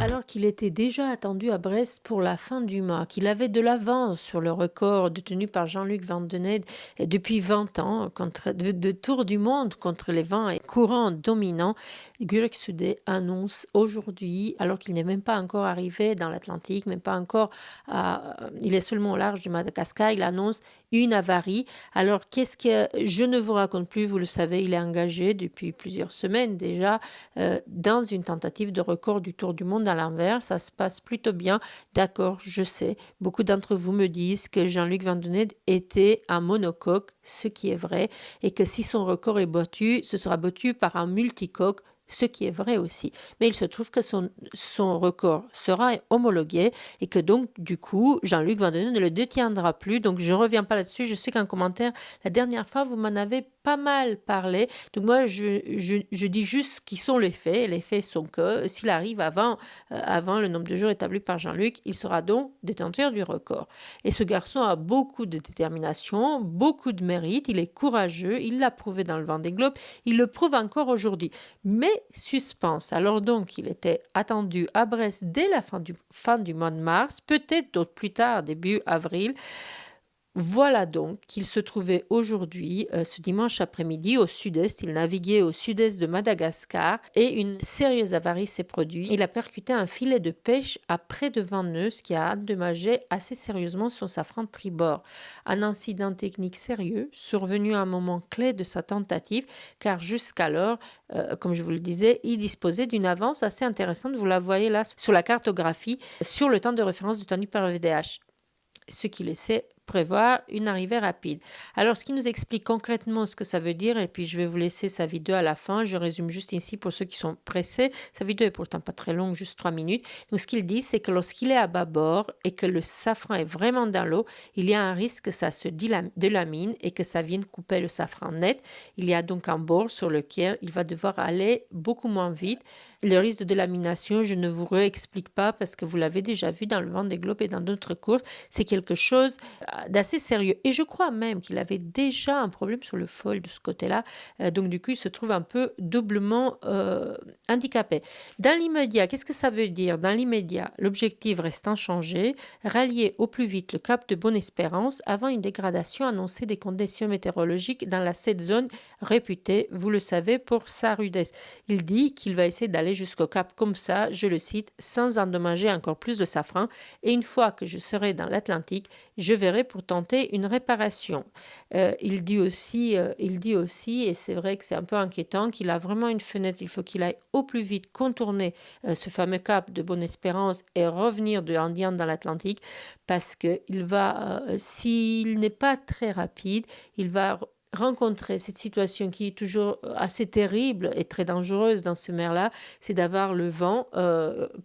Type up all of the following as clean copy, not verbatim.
Alors qu'il était déjà attendu à Brest pour la fin du mois, qu'il avait de l'avance sur le record détenu par Jean-Luc Vandenette depuis 20 ans de Tour du monde contre les vents et courants dominants, Gurek Sudé annonce aujourd'hui, alors qu'il n'est même pas encore arrivé dans l'Atlantique, même pas encore, il est seulement au large du Madagascar, il annonce une avarie. Alors qu'est-ce que je ne vous raconte plus, vous le savez, il est engagé depuis plusieurs semaines déjà dans une tentative de record du Tour du monde à l'envers. Ça se passe plutôt bien. D'accord, je sais. Beaucoup d'entre vous me disent que Jean-Luc Vandenette était un monocoque, ce qui est vrai, et que si son record est battu, ce sera battu par un multicoque, ce qui est vrai aussi. Mais il se trouve que son record sera homologué et que donc, du coup, Jean-Luc Vandenette ne le détiendra plus. Donc, je ne reviens pas là-dessus. Je sais qu'en commentaire, la dernière fois, vous m'en avez pas mal parlé. Donc, moi, je dis juste ce qui sont les faits. Les faits sont que s'il arrive avant le nombre de jours établi par Jean-Luc, il sera donc détenteur du record. Et ce garçon a beaucoup de détermination, beaucoup de mérite. Il est courageux. Il l'a prouvé dans le Vendée Globe. Il le prouve encore aujourd'hui. Mais suspense. Alors donc, il était attendu à Brest dès la fin du mois de mars, peut-être d'autres plus tard, début avril. Voilà donc qu'il se trouvait aujourd'hui, ce dimanche après-midi, au sud-est. Il naviguait au sud-est de Madagascar et une sérieuse avarie s'est produite. Il a percuté un filet de pêche à près de 20 nœuds, ce qui a endommagé assez sérieusement son safran de tribord. Un incident technique sérieux, survenu à un moment clé de sa tentative, car jusqu'alors, comme je vous le disais, il disposait d'une avance assez intéressante. Vous la voyez là sur la cartographie, sur le temps de référence tenu par le VDH, ce qui laissait prévoir une arrivée rapide. Alors, ce qui nous explique concrètement ce que ça veut dire, et puis je vais vous laisser sa vidéo à la fin, je résume juste ici pour ceux qui sont pressés. Sa vidéo est pourtant pas très longue, juste 3 minutes. Donc, ce qu'il dit, c'est que lorsqu'il est à bâbord et que le safran est vraiment dans l'eau, il y a un risque que ça se délamine et que ça vienne couper le safran net. Il y a donc un bord sur lequel il va devoir aller beaucoup moins vite. Le risque de délamination, je ne vous réexplique pas parce que vous l'avez déjà vu dans le Vendée Globe et dans d'autres courses. C'est quelque chose d'assez sérieux. Et je crois même qu'il avait déjà un problème sur le foil de ce côté-là. Donc, du coup, il se trouve un peu doublement handicapé. Dans l'immédiat, qu'est-ce que ça veut dire? Dans l'immédiat, l'objectif reste inchangé, rallier au plus vite le cap de Bonne-Espérance avant une dégradation annoncée des conditions météorologiques dans cette zone réputée, vous le savez, pour sa rudesse. Il dit qu'il va essayer d'aller jusqu'au cap comme ça, je le cite, sans endommager encore plus le safran. Et une fois que je serai dans l'Atlantique, je verrai pour tenter une réparation. Il dit aussi, et c'est vrai que c'est un peu inquiétant, qu'il a vraiment une fenêtre. Il faut qu'il aille au plus vite contourner ce fameux cap de Bonne-Espérance et revenir de l'Indien dans l'Atlantique, parce qu'il va, s'il n'est pas très rapide, il va rencontrer cette situation qui est toujours assez terrible et très dangereuse dans ce mer-là, c'est d'avoir le vent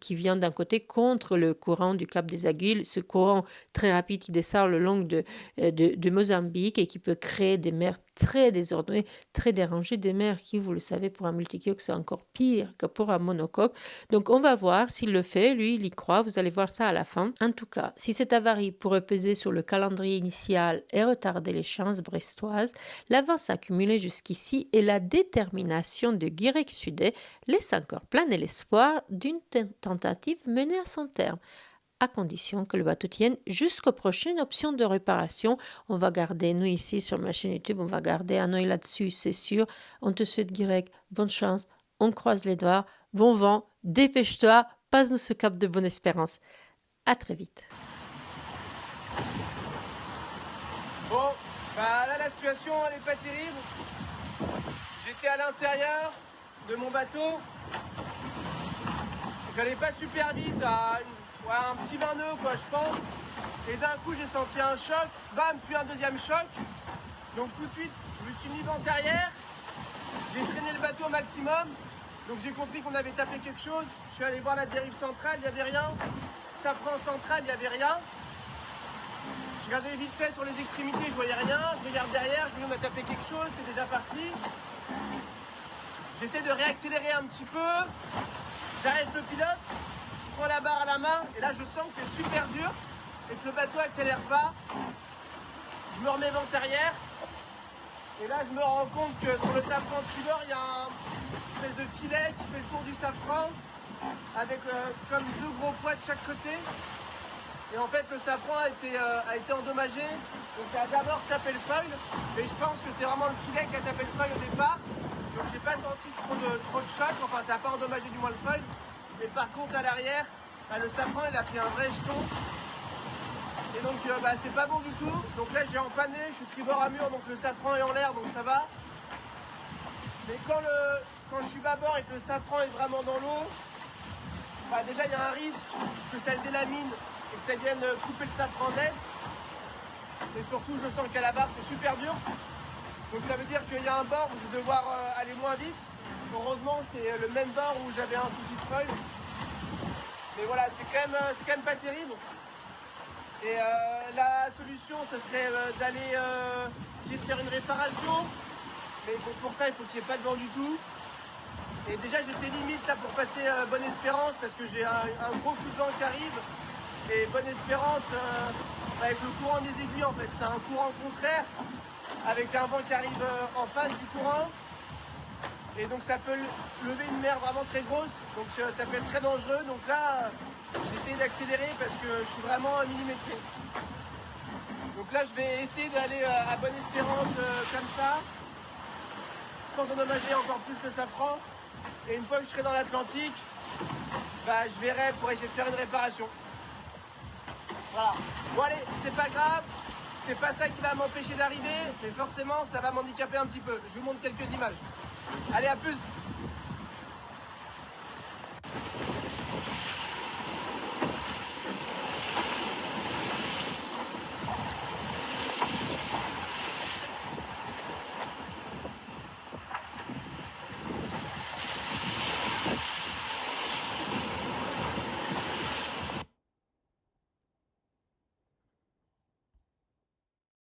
qui vient d'un côté contre le courant du Cap des Aiguilles, ce courant très rapide qui dessert le long de Mozambique et qui peut créer des mers très désordonnées, très dérangées, des mers qui, vous le savez, pour un multicoque, c'est encore pire que pour un monocoque. Donc on va voir s'il le fait, lui, il y croit, vous allez voir ça à la fin. En tout cas, si cette avarie pourrait peser sur le calendrier initial et retarder les chances brestoises, l'avance accumulée jusqu'ici et la détermination de Guirec Sudé laissent encore planer l'espoir d'une tentative menée à son terme, à condition que le bateau tienne jusqu'aux prochaines options de réparation. On va garder, nous ici sur ma chaîne YouTube, on va garder un œil là-dessus, c'est sûr. On te souhaite, Guirec, bonne chance, on croise les doigts, bon vent, dépêche-toi, passe-nous ce cap de Bonne-Espérance. À très vite. Bon, là la situation elle est pas terrible. J'étais à l'intérieur de mon bateau. J'allais pas super vite, un petit 20 nœuds quoi je pense. Et d'un coup j'ai senti un choc, bam, puis un deuxième choc. Donc tout de suite je me suis mis vent arrière. J'ai freiné le bateau au maximum. Donc j'ai compris qu'on avait tapé quelque chose. Je suis allé voir la dérive centrale, il n'y avait rien. Safran central, il n'y avait rien. Je regardais vite fait sur les extrémités, je voyais rien. Je regarde derrière, je me dis on a tapé quelque chose, c'est déjà parti. J'essaie de réaccélérer un petit peu. J'arrête le pilote, je prends la barre à la main et là je sens que c'est super dur et que le bateau accélère pas. Je me remets vent arrière et là je me rends compte que sur le safran tribord il y a une espèce de filet qui fait le tour du safran avec comme deux gros poids de chaque côté. Et en fait, le safran a été endommagé. Donc, ça a d'abord tapé le foil. Mais je pense que c'est vraiment le filet qui a tapé le foil au départ. Donc, j'ai pas senti trop de choc. Enfin, ça n'a pas endommagé du moins le foil. Mais par contre, à l'arrière, le safran, il a pris un vrai jeton. Et donc, c'est pas bon du tout. Donc là, j'ai empanné. Je suis tribord à mur. Donc, le safran est en l'air. Donc, ça va. Mais quand je suis bâbord et que le safran est vraiment dans l'eau, déjà, il y a un risque que ça le délamine et que ça vienne couper le safran net. Et surtout, je sens qu'à la barre, c'est super dur. Donc ça veut dire qu'il y a un bord où je vais devoir aller moins vite. Heureusement, c'est le même bord où j'avais un souci de foil. Mais voilà, c'est quand même pas terrible. Et la solution, ce serait d'aller essayer de faire une réparation. Mais bon, pour ça, il faut qu'il n'y ait pas de vent du tout. Et déjà, j'étais limite là pour passer Bonne Espérance parce que j'ai un gros coup de vent qui arrive. Et Bonne Espérance, avec le courant des aiguilles, en fait, c'est un courant contraire avec un vent qui arrive en face du courant. Et donc, ça peut lever une mer vraiment très grosse. Donc, ça peut être très dangereux. Donc là, j'ai essayé d'accélérer parce que je suis vraiment millimétré. Donc là, je vais essayer d'aller à Bonne Espérance comme ça, sans endommager encore plus le safran. Et une fois que je serai dans l'Atlantique, je verrai pour essayer de faire une réparation. Voilà. Bon allez, c'est pas grave, c'est pas ça qui va m'empêcher d'arriver, mais forcément ça va m'handicaper un petit peu. Je vous montre quelques images. Allez, à plus!